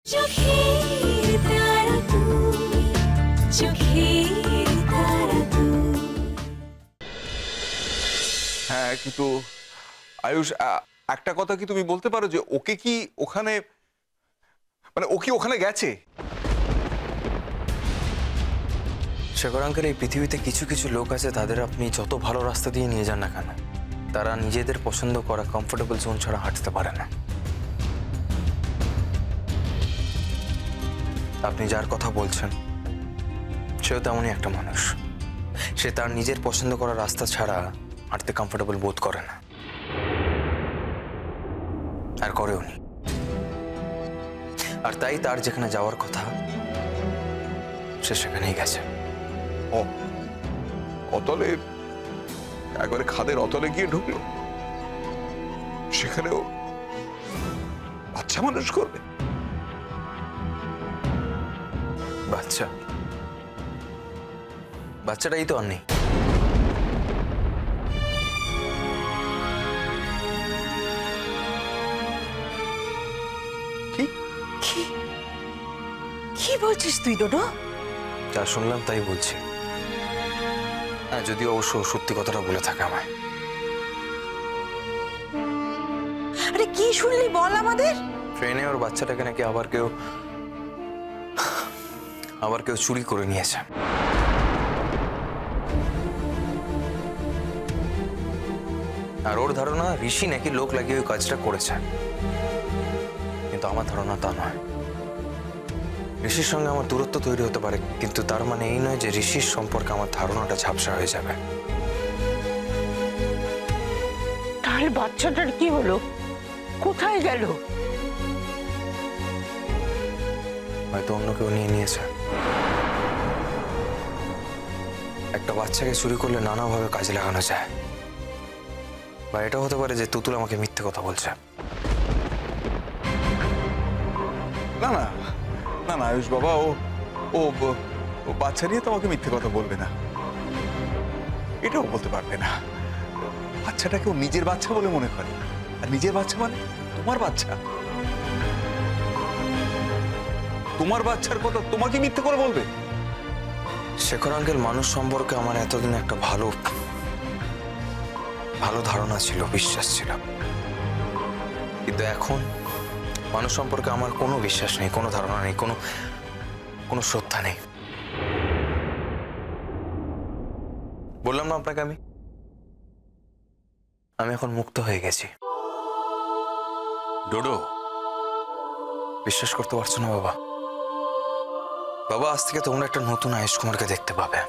হ্যাঁ, কিন্তু আয়ুষ, একটা কথা কি তুমি বলতে পারো যে ওকে কি ওখানে, মানে ও কি ওখানে গেছে? শেখর আঙ্কেল, এই পৃথিবীতে কিছু কিছু লোক আছে, তাদের আপনি যত ভালো রাস্তা দিয়ে নিয়ে যান না কেন, তারা নিজেদের পছন্দ করা কমফোর্টেবল জোন ছাড়া হাঁটতে পারে না। আপনি যার কথা বলছেন সেও তেমনই একটা মানুষ। সে তার নিজের পছন্দ করা রাস্তা ছাড়া হাঁটতে কমফোর্টেবল বোধ করে না, আর করেও নি। আর তাই তার যেখানে যাওয়ার কথা সে সেখানেই গেছে। অতলে, একবারে খাদের অতলে গিয়ে ঢুকলো, সেখানেও বাচ্চা মানুষ করবে? বাচ্চা? বাচ্চাটাই তো আর নেই। কি কি কি বলছিস তুই ডোডো? যা শুনলাম তাই বলছি। হ্যাঁ, যদিও অবশ্য সত্যি কথাটা বলে থাকে আমায়। আরে কি শুনলি বল আমাদের। ট্রেনে ওর বাচ্চাটাকে নাকি আবার কেউ চুরি করে নিয়েছে। আর ওর ধারণা ঋষি নাকি লোক লাগিয়ে ওই কাজটা করেছে, কিন্তু আমার ধারণা তা নয়। ঋষির সঙ্গে আমার দূরত্ব তৈরি হতে পারে, কিন্তু তার মানে এই নয় যে ঋষির সম্পর্কে আমার ধারণাটা ঝাপসা হয়ে যাবে। তাহলে বাচ্চাটার কি হলো? কোথায় গেল? হয়তো অন্য কেউ নিয়ে নিয়েছে। একটা বাচ্চাকে চুরি করলে নানাভাবে কাজে লাগানো যায়। বা এটা হতে পারে যে তুতুল আমাকে মিথ্যে কথা বলছে। না না না না আয়ুষ বাবা, ও ও ও বাচ্চা নিয়ে তোমাকে মিথ্যে কথা বলবে না, এটাও বলতে পারবে না। বাচ্চাটাকে ও নিজের বাচ্চা বলে মনে করে, আর নিজের বাচ্চা মানে তোমার বাচ্চা। তোমার বাচ্চার কথা তোমাকে মিথ্যে করে বলবে? শেখর আঙ্কেল, মানুষ সম্পর্কে আমার এতদিন একটা ভালো ধারণা ছিল, বিশ্বাস ছিল, কিন্তু এখন মানুষ সম্পর্কে আমার কোনো বিশ্বাস নেই, কোনো ধারণা নেই, কোনো শ্রদ্ধা নেই। বললাম না আপনাকে, আমি এখন মুক্ত হয়ে গেছি। ডোডো, বিশ্বাস করতে পারছো না বাবা? বাবা, আজ থেকে তোমরা একটা নতুন আয়ুষ কুমারকে দেখতে পাবে।